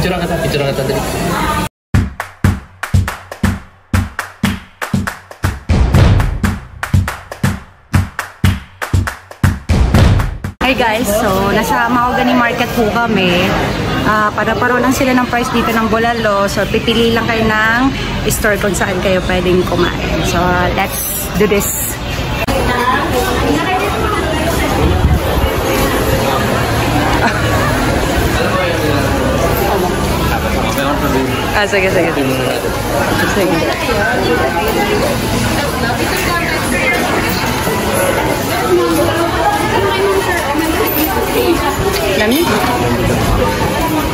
Picture ka dali. Hi guys, so nasa Mahogany Market po kami. Para-paro lang sila ng price dito ng bulalo. So pipili lang kayo ng store kung saan kayo pwedeng kumain. So let's do this. Sige.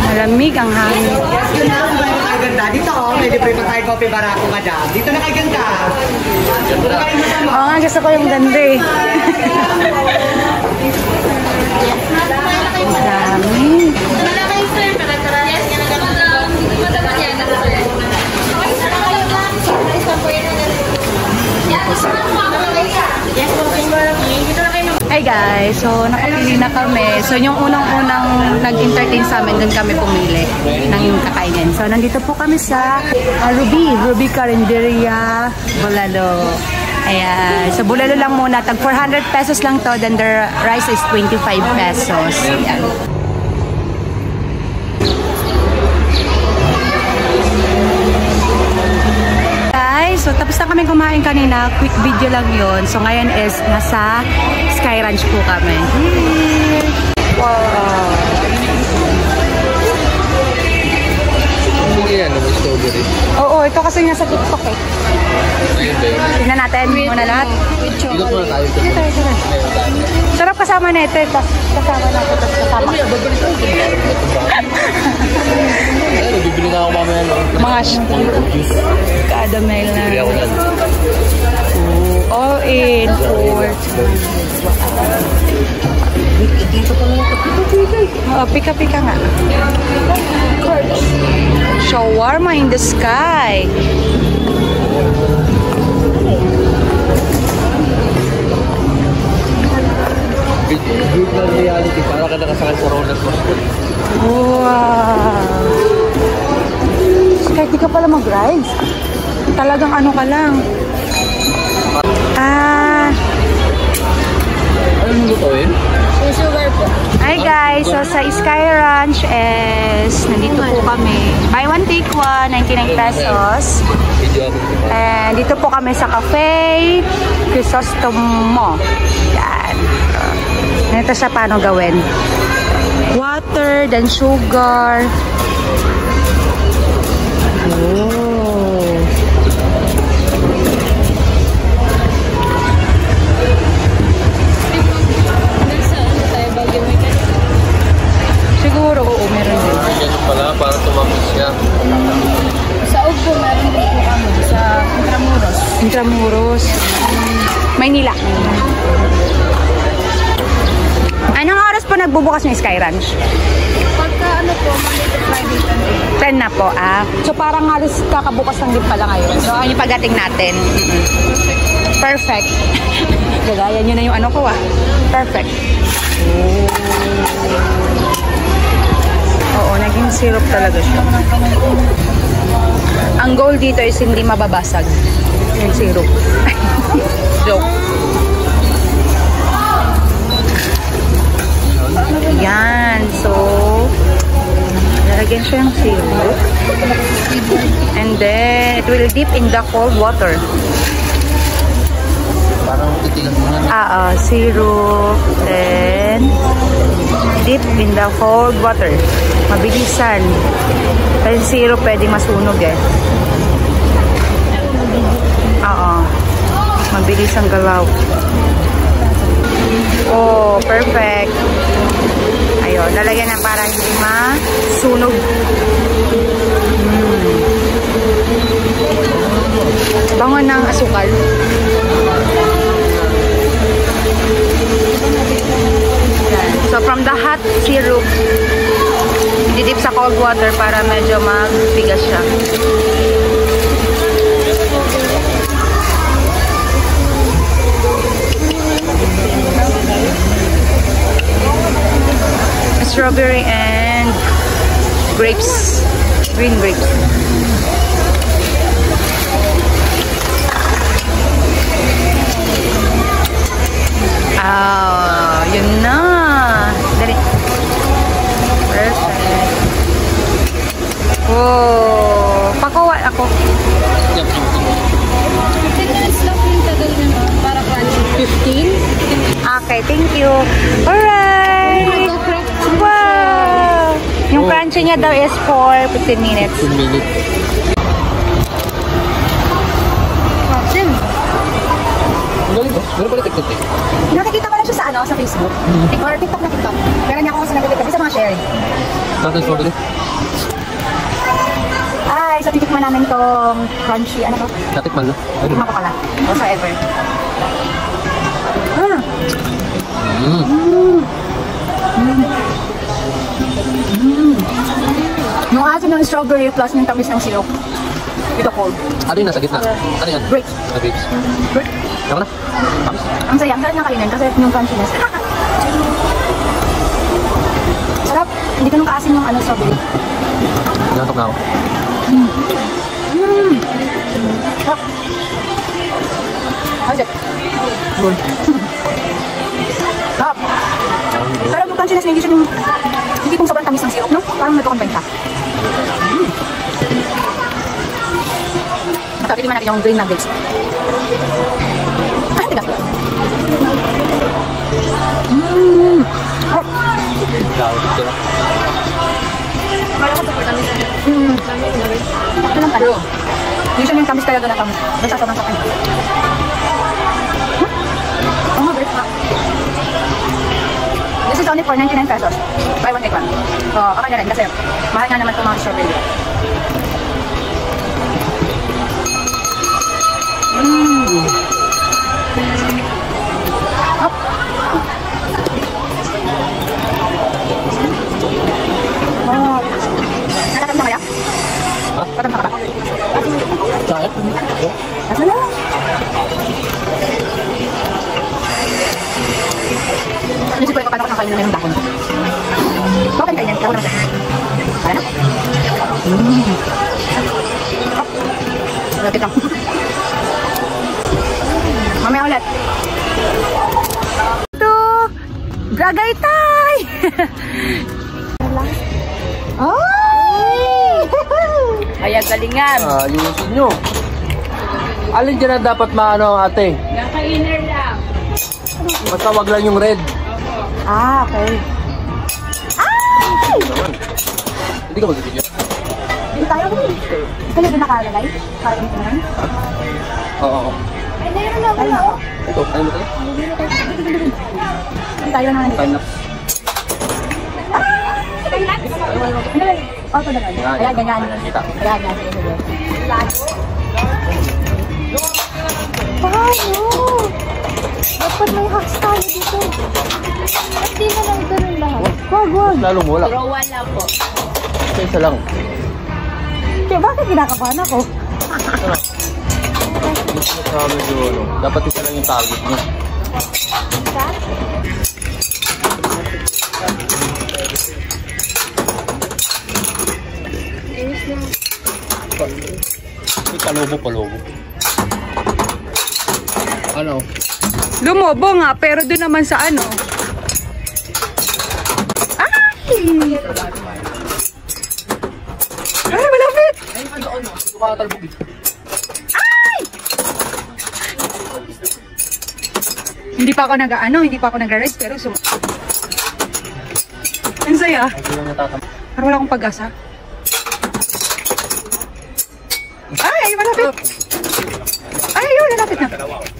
Malamig ang hangin. Dito may libre pa tayo coffee barako ka dyan. Dito na kayo ganda. Oo nga, gusto ko yung ganda eh. Dami. Hi guys, so nakapili na kami. So yung unang-unang nag-entertain sa amin, doon kami pumili ng yung kakainin. So nandito po kami sa Ruby Carinderia Bulalo. Ayan, so bulalo lang muna. Tag 400 pesos lang to, then the rice is 25 pesos. Ayan. So, tapos na kami kumain kanina. Quick video lang yon. So, ngayon is nasa Sky Ranch po kami. Wow! Yan, strawberry. Oo, ito kasi nasa TikTok eh. Tingnan natin muna lahat. Dito muna tayo. Sarap kasama na ito. Kasama na ito. Kasama. Bibili na ako mamaya mga kada mail na. Bibili ako yan. All in for pika-pika nga. Shawarma in the sky. Virtual reality. Para ka nakasakay sa roller coaster. Wow! Kahit di ka pala mag-rides. Talagang ano ka lang. Anong lutuin? Sugar po. Hi guys! So sa Sky Ranch is nandito po kami. Buy one take one, 99 pesos. And dito po kami sa Cafe Crisostomo. Yan. Ito siya paano gawin. Water, then sugar. Oh. Siguro, oo, meron din. Ganun pala, para tumapos siya. Sa Ugbo, meron din po kami. Sa Intramuros. Intramuros. Maynila. Anong oras po nagbubukas ng Sky Ranch? Pagka ano po, Monday to Friday, 10 na po, So parang halos kakabukas lang din pala ngayon. So ano yung pagdating natin? Perfect. Gagaya nyo na yung ano ko Perfect. Oo, naging syrup talaga siya. Ang goal dito is hindi mababasag yung syrup. Joke. Yan. So, lalagyan siya ng syrup. And then, it will dip in the cold water. Parang titigan mo na. Syrup. Then, dip in the cold water. Mabilisan. Kasi syrup pwede masunog eh. Mabilis ang galaw. Oh, perfect. Ayun, lalagyan na para hindi masunog. Bango ng asukal. So, from the hot syrup, didip sa cold water para medyo magbigas siya. Strawberry and grapes. Green grapes. Ah, yun na. Dali. Perfect. Oh, pakuha ako. 10 minutes lang yung tagal naman para crunchy. 15? Okay, thank you. Alright. Wow. Yung crunchy niya daw is for 15 minutes. 2 minutes. Ang galing, oh. Meron pala TikTok eh. Nakikita ko lang siya sa sa Facebook. Or TikTok na TikTok. Pero niya ako kasi nakikita sa mga sharing. Saan strawberry? Ay, so titikman namin tong crunchy, ano to? Natikman na. Titikman ko pala. Whatsoever. Yung asin ng strawberry plus yung tamis ng syrup. Ito cold. Ano yung nasa gitna? Ano yan? Grapes. Grapes. Grapes. Tama na? Tamis. Ang saya. Ang sarap niya kainin kasi yung crunchiness. Sarap. Hindi ka nung kaasin yung strawberry. Nantok na ako. Sarap. How's it? Good. Sarap. Sarap yung crunchiness na hindi kong sobrang tamis ng syrup, no? Parang nagko-combine siya. Ito, titignan natin yung green nuggets. Ay, tigas. Ito lang pala. Usually yung tamis talaga na tamis. Basta sobrang sakit. Oh, mabalik na. This is only for 99 pesos. Buy one, take one. So, okay na rin kasi mahal nga naman itong mga strawberry. Hop. Oh. Nakatam na kaya? Patam na ka ba? Sayang. Asa na? Naisip ko ito paano ko nakain na ng bakon. Bakit kainin? Ako naman siya. Kaya na? Lapit lang. Mamaya ulit. Ito! Dragaytay! Oh! Kaya galingan. Ayusin nyo. Alin dyan na dapat maano ate? Naka-inner lang. Basta wag lang yung red. Ah, okay. Ay! Hindi ka mag-video. Hindi tayo. Ito na din nakalagay? Para dito naman? Oo. Ay, meron na wala. Ito, ano mo tayo? Hindi tayo naman dito. Time lapse. Oh, ito na lang. Ayan, ganyan. Kita. Ayan, ganyan. Paano? Dapat may hacks tayo dito. At di na lang ganun lahat. Wag. Lalong wala. Draw one lang po. Isa lang. Kaya bakit kinakabahan ako? Dapat isa lang yung target mo. Palobo. Ano? Lumobo nga, pero doon naman sa ano. Ay! Ay, malapit! Ay! Hindi pa ako nag-rest, pero ang saya. Parang wala akong pag-asa. Ay, malapit! Ay, yun, lalapit na.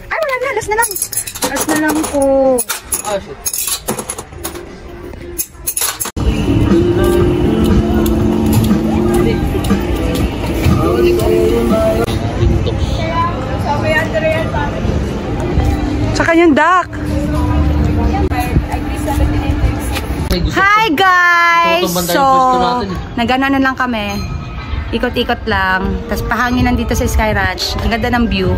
Ay, wala na, last na lang. Last na lang po. Ah, shit. Tsaka yung duck. Hi guys! So, nagano lang kami. Ikot-ikot lang. Tapos pahanginan dito sa Sky Ranch. Ang ganda ng view.